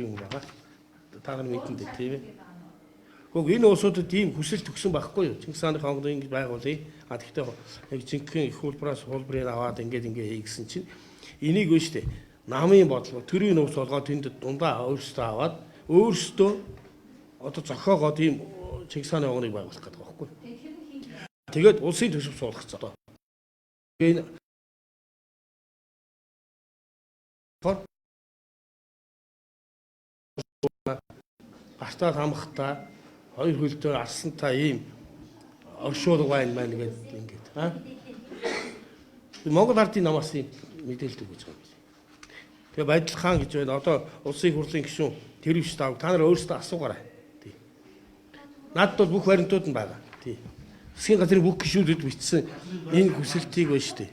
юм байгаа. Та нар мэдэн дээ тийм ээ. Гэхдээ энэ улсуудад ийм хүсэл төгсөн байхгүй юу? Чингис хааны хонгод ингэж байгуулъя. Тэгэхдээ яг жинхэнэ их хуулбараас хуулбарыг аваад ингээд хий гэсэн чинь энийг вэ штэ. Намын бодлого, төрийн нууц болгоод тэнд дундаа өөрсдөө аваад өөрсдөө одоо зохиогоод ийм Чингис хааны хонгыг байгуулах гэдэг байхгүй юу? Тэгээд улсын төсөв суулгах цаа. Энэ гартаа хамахтаа хоёр хөлтөөр арсантай ийм оршуулга байна маа гэдэг ингээд Монгол ардын намаас ийм мэдээлэл өгч байгаа юм. Тэгээ Баядлах хаан гэж байна. Одоо улсын хурлын гишүүн тэрвш таав. Та нар өөрсдөө асуугаарай. Тий. Надад бол бүх баримтууд нь байгаа. Тий. Засгийн газрын бүх гишүүдэд бичсэн энэ хүсэлтийг байна шүү дээ.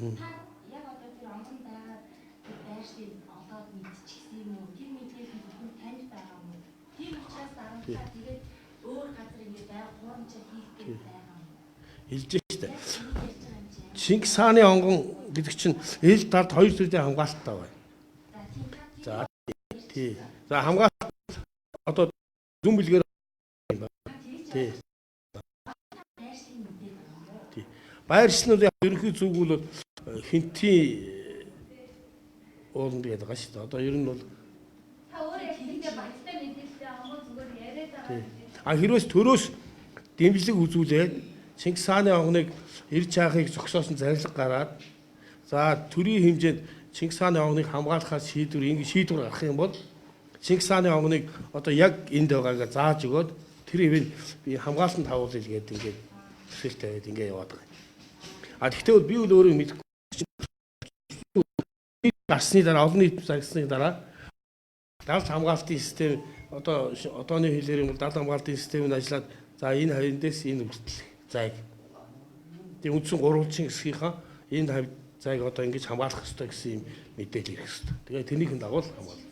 Та яг одоо тэр онгон байгаад байршиг олоод мэдчихсэн юм уу? Тэр мэдээлэл бүхэн танд байгаа юм уу? Тийм учраас дарамтлаа тэгээд өөр газар ингэ хуурамчаа хийх гэж байгаа юм. Хэлж штэ. Чингис хааны онгон гэдэг чинь эл дард хоёр төрлийн хамгаалттай байна. За тий. За хамгаалалт одоо зүн бэлгээр тий. Байршил нь ерөнхий зүг бол хинтийн ууланд гэдэг байгаа шүү дээ. Одоо ер нь бол та өөрөө яг тиймээ баяртай мэдээлэлтэй амгүй зүгээр яриад байгаа. Хэрвээс төрөөс дэмжлэг үзүүлээд Чингис хааны онгоныг ирж хаахыг зогсоосон зарлиг гараад за төрийн хэмжээнд Чингис хааны онгоныг хамгаалахаар шийдвэр гаргах юм бол Чингис хааны онгоныг одоо яг энд байгаагаа зааж өгөөд тэр ивэн би хамгаалтанд тавуулъя гэдэг ингээд төсөлтэй байд ингээд яваад байгаа. Тэгэхдээ би бол өөрөө мэдэхгүй гарсны дараа олон нийт загсны дараа даалт хамгаалтын систем одооны хэлээр юм даалт хамгаалтын системд ажиллаад за энэ хавьяндээс энэ үртэл зайг. Тэгээ үндсэн гурвалжин хэсгийнхаа энэ зайг одоо ингэж хамгаалах хэрэгтэй гэсэн юм мэдээлэл ирэх хэрэгтэй. Тэгээ тэрнийхэн дагуу хамгаалах.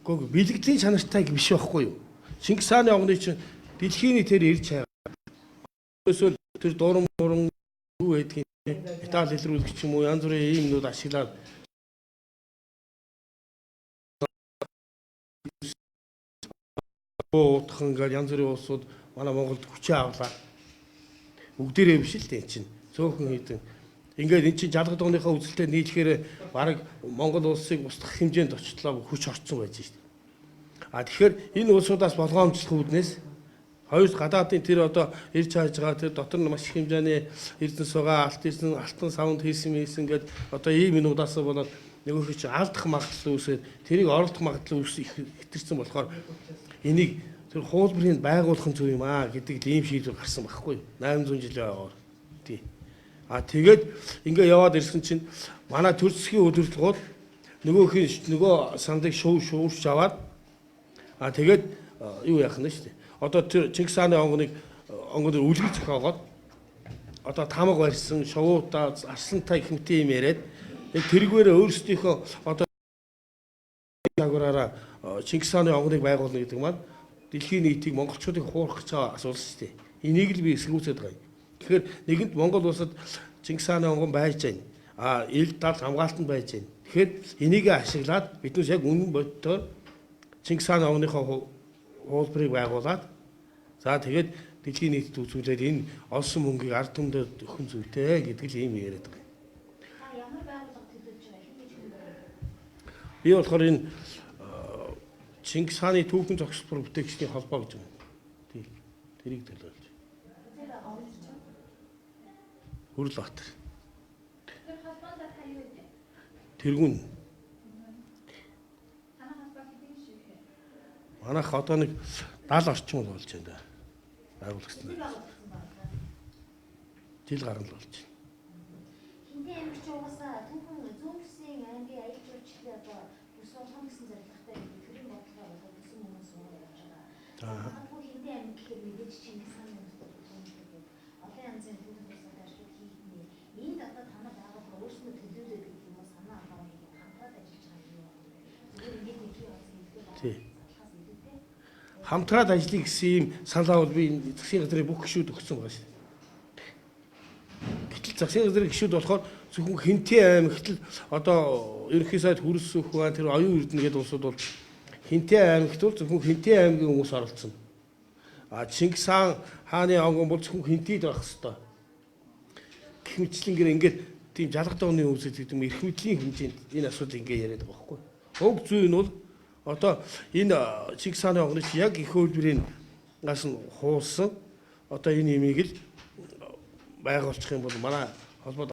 Гэхдээ бэлгэдлийн чанартай биш байхгүй юу? Чингис хааны онгоны чинь дэлхийн тэр ирж байгаа. Өсвөл тэр дуран юу байдгийг металл илрүүлэгч юм уу янз бүрийн ийм юмнууд ашиглаад утхан гал янз бүрийн улсууд манай Монголд хүчээ авлаа. Бүгдээрээ биш л дээ чинь. Цөөхөн хийдэн. Ингээд эн чинь жалгад дууныхаа үзэлтэд нийлэхээр бараг Монгол улсыг устгах хэмжээнд очлоо хүч орцсон байж шээ. Тэгэхээр энэ улсуудаас болгоомжлох үүднээс хоёр гадаадын тэр одоо ирж хааж байгаа тэр дотор нь маш их хэмжээний эрдэнэс байгаа алтан савнд хийсэн гээд одоо ийм юмудаас болоод нөгөөх чинь алдах магадлал үүсээд тэрийг оруулах магадлал их хэтэрсэн болохоор энийг тэр хуулбарыг байгуулах нь зөв юм гэдэг ийм шийдвэр гарсан байхгүй 800 жилийн ойгоор тий. Тэгээд ингээ яваад ирсэн чинь манай төр засгийн удирдлагууд нөгөө сандыг шуурч аваад тэгээд юу яах нь шүү дээ. Одоо тэр Чингис хааны онгоныг үлгэр зохиогоод одоо тамга барьсан шувуудаа арслантай хэмтэй юм яриад тэргээрээ өөрсдийнхөө одоо агаараа Чингис хааны онгоныг байгуулна гэдэг маань дэлхийн нийтийг монголчуудыг хуурах гэж байгаа асуулт шүү дээ. Энийг л би эсэргүүцээд байгаа юм. Тэгэхээр нэгэнт Монгол улсад Чингис хааны онгон байж байна. Ил дал хамгаалтанд байж байна. Тэгэхээр энийг ашиглаад биднээс яг үнэн бодтоор Чингис хааны онгоныхоо хуулбарыг байгуулад за тэгээд дэлхийн нийтэд үзүүлээд энэ олсон мөнгийг ард түмдэд өгөх зүйтэй гэдэг л ийм яриад байгаа. Ямар байгууллага төлөвлөж байгаа? Би болохоор энэ Чингис хааны түүхэн зохисбор бүтээгчдийн холбоо гэж байна. Тийм. Тэрийг төлөөлж. Хүрлбаатар. Тэр холбоонд та юу вэ? Тэргүүн. Манайх одоо нэг 70 орчим болж байна да. Байгуулагчсан. Жил гарна л болж байна. Хинтээ ямар ч угаасаа түүхэн зүүнгийн аймгийн аяг жуулчлалын одоо бүсгүйн том гэсэн зорилготой төрийн бодлого болоод бүсгүй хүмүүс суугаад явж байгаа. Хинтээ аймаг гэхээр мэдээж Чингис хааны өмсдөг түүнтэй олон янзын түүхэн тусаад ажлууд хийх нэ. Энд одоо танаа байгууллага өөрсдөө төлөөлөө гэдэг юм уу санаа аваа хамтраад ажиллаж Тий. Хамтраад ажиллая гэсэн ийм саналаа бол би энэ засгийн газрын бүх гишүүд өгсөн байгаа шүү дээ. Гэтэл засгийн газрын гишүүд болохоор зөвхөн Хинтээ аймаг гэтэл одоо ерөнхий сайд Хүрс Сүхбаан тэр оюун эрдэнэ гэдэг улсууд бол Хинтээ аймагт бол зөвхөн Хинтээ аймгийн хүмүүс оролцсон. А Чингис хааны онгон бол зөвхөн Хинтэд байх хэвээр. Гэх мэтлэнгээр ингээд тийм жалгад оны хүмүүсэд гэдэг юм эрх мэдлийн хэмжээнд энэ асуудал ингээд яриад байгаа байхгүй. Уг зүй нь бол одоо энэ Чингис хааны онгоноч яг их хөлбөрийн гас нь хуулсан одоо энэ имийг л байгуулчих юм бол манай холбоо